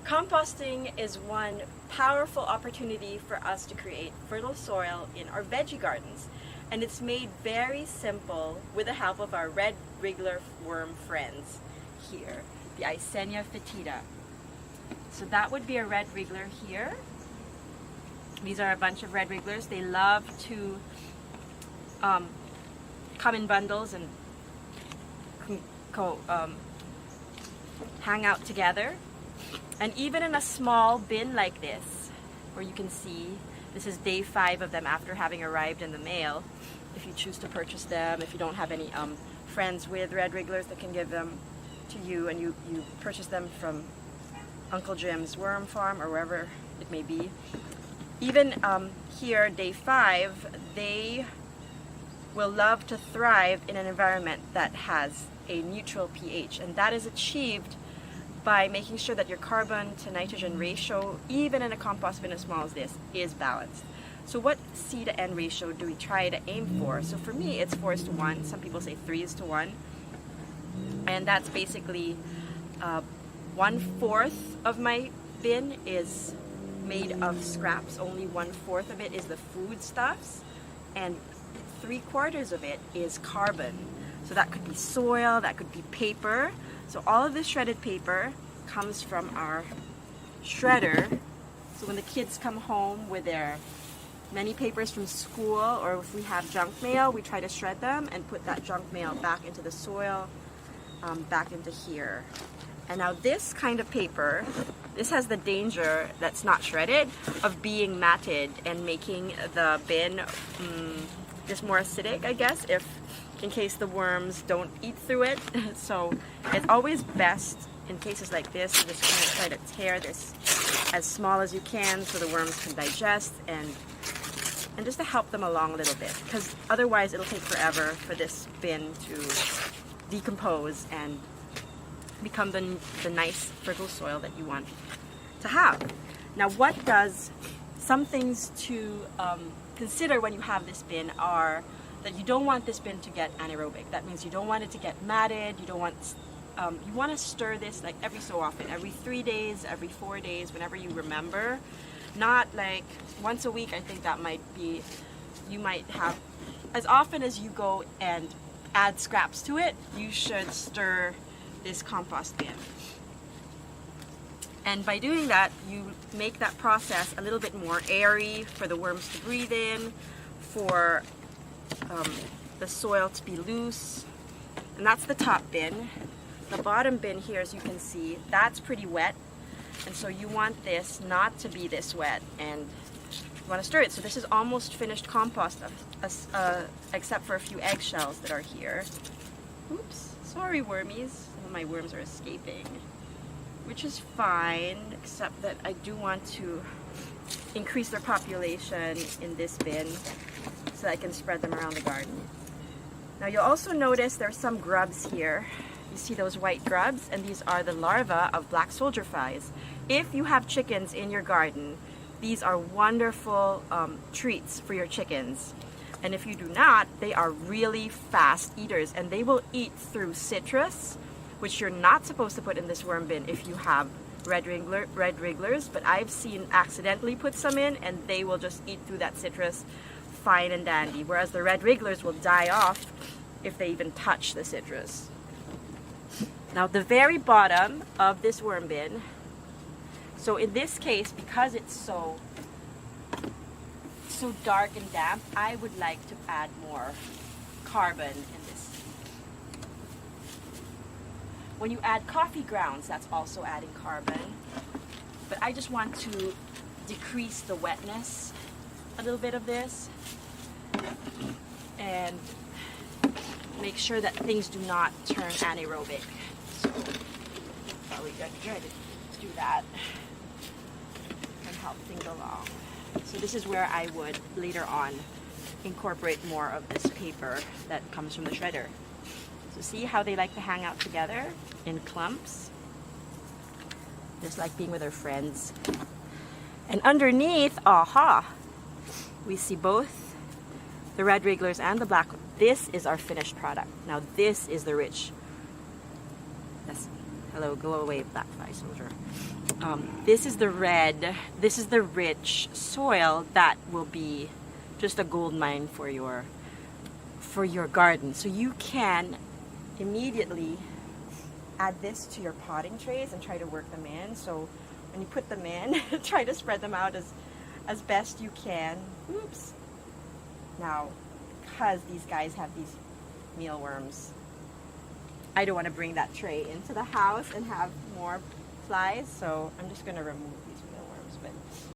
Composting is one powerful opportunity for us to create fertile soil in our veggie gardens. And it's made very simple with the help of our red wriggler worm friends here, the Eisenia fetida. So that would be a red wriggler here. These are a bunch of red wrigglers. They love to come in bundles and hang out together. And even in a small bin like this, where you can see this is day 5 of them after having arrived in the mail, if you choose to purchase them, if you don't have any friends with red wrigglers that can give them to you, and you purchase them from Uncle Jim's worm farm or wherever it may be. Even here, day 5, they will love to thrive in an environment that has a neutral pH, and that is achieved by making sure that your carbon to nitrogen ratio, even in a compost bin as small as this, is balanced. So what C to N ratio do we try to aim for? So for me, it's 4:1. Some people say 3:1. And that's basically 1/4 of my bin is made of scraps. Only 1/4 of it is the foodstuffs, and 3/4 of it is carbon. So that could be soil, that could be paper. So all of this shredded paper comes from our shredder. So when the kids come home with their many papers from school, or if we have junk mail, we try to shred them and put that junk mail back into the soil, back into here. And now this kind of paper, this has the danger that's not shredded of being matted and making the bin just more acidic, I guess, in case the worms don't eat through it. So it's always best in cases like this to just kind of try to tear this as small as you can so the worms can digest, and just to help them along a little bit, because otherwise it'll take forever for this bin to decompose and become the nice fertile soil that you want to have. Now, some things to consider when you have this bin are that you don't want this bin to get anaerobic. That means you don't want it to get matted. You want to stir this like every so often, every 3 days, every 4 days, whenever you remember. Not like once a week. I think that might be, you might have, as often as you go and add scraps to it, you should stir this compost bin. And by doing that, you make that process a little bit more airy for the worms to breathe in, for the soil to be loose. And that's the top bin. The bottom bin here, as you can see, that's pretty wet. And so you want this not to be this wet, and you want to stir it. So this is almost finished compost, except for a few eggshells that are here. Oops, sorry wormies. Some of my worms are escaping, which is fine, except that I do want to increase their population in this bin so I can spread them around the garden. Now you'll also notice there's some grubs here. You see those white grubs, and these are the larvae of black soldier flies. If you have chickens in your garden, these are wonderful treats for your chickens. And if you do not, they are really fast eaters, and they will eat through citrus, which you're not supposed to put in this worm bin if you have red wrigglers, but I've seen accidentally put some in, and they will just eat through that citrus fine and dandy, whereas the red wrigglers will die off if they even touch the citrus. Now the very bottom of this worm bin, so in this case, because it's so dark and damp, I would like to add more carbon in this. When you add coffee grounds, that's also adding carbon. But I just want to decrease the wetness a little bit of this and make sure that things do not turn anaerobic. So probably good to do that and help things along. So this is where I would later on incorporate more of this paper that comes from the shredder. So see how they like to hang out together in clumps, just like being with their friends. And underneath, aha, we see both the red wrigglers and the black. This is our finished product. Now this is the rich. Hello, go away, black fly soldier. This is the red, this is the rich soil that will be just a gold mine for your garden. So you can immediately add this to your potting trays and try to work them in. So when you put them in, try to spread them out as best you can. Oops. Now, because these guys have these mealworms, I don't want to bring that tray into the house and have more flies, so I'm just going to remove these mealworms. But